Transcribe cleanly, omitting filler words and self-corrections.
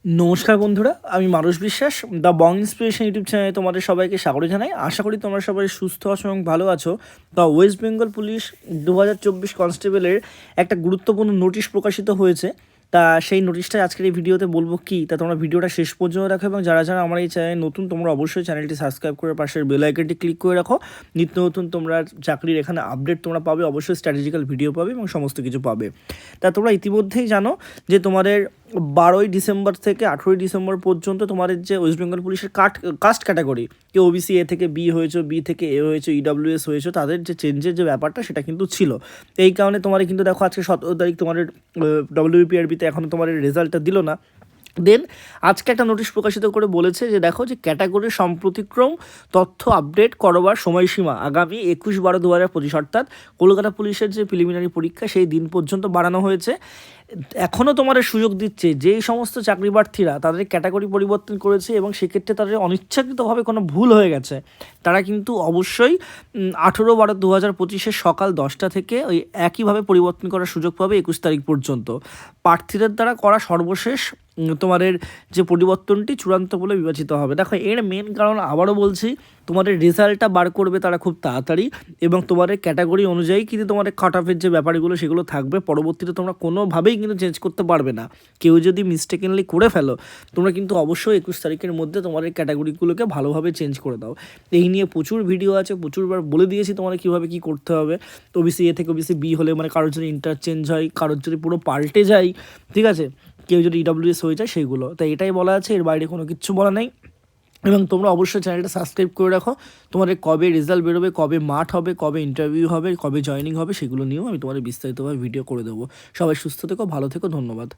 নমস্কার বন্ধুরা, আমি মানস বিশ্বাস দ্য বং ইন্সপিরেশন ইউটিউব চ্যানেলে তোমাদের সবাইকে স্বাগত জানাই। আশা করি তোমরা সবাই সুস্থ আছো এবং ভালো আছো। তা ওয়েস্ট বেঙ্গল পুলিশ 2024 কনস্টেবলের একটা গুরুত্বপূর্ণ নোটিশ প্রকাশিত হয়েছে। তা সেই নোটিশটা আজকের এই ভিডিওতে বলবো কি, তা তোমরা ভিডিওটা শেষ পর্যন্ত রাখো এবং যারা যারা আমার এই চ্যানেলে নতুন তোমরা অবশ্যই চ্যানেলটি সাবস্ক্রাইব করে পাশের বেল আইকনটি ক্লিক করে রাখো। নিত্য নতুন তোমরা চাকরির এখানে আপডেট তোমরা পাবে, অবশ্যই স্ট্র্যাটেজিক্যাল ভিডিও পাবে এবং সমস্ত কিছু পাবে। তা তোমরা ইতিমধ্যেই জানো যে তোমাদের 12ই ডিসেম্বর থেকে 18ই ডিসেম্বর পর্যন্ত তোমাদের যে ওয়েস্ট বেঙ্গল পুলিশের কাস্ট ক্যাটাগরি, কেউ ওবিসি এ থেকে বি হয়েছে, বি থেকে এ হয়েছে, ইডাব্লিউএস হয়েছে, তাদের যে চেঞ্জের যে ব্যাপারটা সেটা কিন্তু ছিল। এই কারণে তোমার কিন্তু দেখো আজকে 17 তারিখ তোমাদের ডব্লিউপিআরবিতে এখনও তোমার রেজাল্টটা দিল না। দেন আজকে একটা নোটিশ প্রকাশিত করে বলেছে যে দেখো যে ক্যাটাগরির সম্প্রতিক্রম তথ্য আপডেট করবার সময়সীমা আগামী 21/12/2025 অর্থাৎ কলকাতা পুলিশের যে প্রিলিমিনারি পরীক্ষা সেই দিন পর্যন্ত বাড়ানো হয়েছে। এখনও তোমাদের সুযোগ দিচ্ছে যেই সমস্ত চাকরি প্রার্থীরা তাদের ক্যাটাগরি পরিবর্তন করেছে এবং সেক্ষেত্রে তাদের অনিচ্ছাকৃতভাবে কোনো ভুল হয়ে গেছে, তারা কিন্তু অবশ্যই 18/12/2025 সকাল 10টা থেকে ওই একইভাবে পরিবর্তন করার সুযোগ পাবে 21 তারিখ পর্যন্ত। প্রার্থীদের দ্বারা করা সর্বশেষ তোমাদের যে পরিবর্তনটি চূড়ান্ত বলে বিবেচিত হবে। দেখো এর মেন কারণ আবারও বলছি, তোমাদের রেজাল্টটা বার করবে তারা খুব তাড়াতাড়ি এবং তোমাদের ক্যাটাগরি অনুযায়ী কিন্তু তোমাদের কাট অফের যে ব্যাপারগুলো সেগুলো থাকবে। পরবর্তীতে তোমরা কোনোভাবেই কিন্তু চেঞ্জ করতে পারবে না। কেউ যদি মিস্টেকেনলি করে ফেলো তোমরা কিন্তু অবশ্যই 21 তারিখের মধ্যে তোমাদের ক্যাটাগরিগুলোকে ভালোভাবে চেঞ্জ করে দাও। এই নিয়ে প্রচুর ভিডিও আছে, প্রচুরবার বলে দিয়েছি তোমাদের কীভাবে কী করতে হবে। তো ওবিসি এ থেকে ওবিসি বি হলে মানে কারোর যদি ইন্টারচেঞ্জ হয়, কারোর যদি পুরো পাল্টে যায়, ঠিক আছে, কেউ যদি ইডাব্লিউএস হয়ে যায় সেইগুলো, তাই এটাই বলা আছে, এর বাইরে কোনো কিচ্ছু বলা নেই। এবং তোমরা অবশ্যই চ্যানেলটা সাবস্ক্রাইব করে রাখো। তোমাদের কবে রেজাল্ট বেরোবে, কবে মাঠ হবে, কবে ইন্টারভিউ হবে, কবে জয়েনিং হবে সেগুলো নিয়েও আমি তোমাদের বিস্তারিতভাবে ভিডিও করে দেবো। সবাই সুস্থ থেকো, ভালো থেকো, ধন্যবাদ।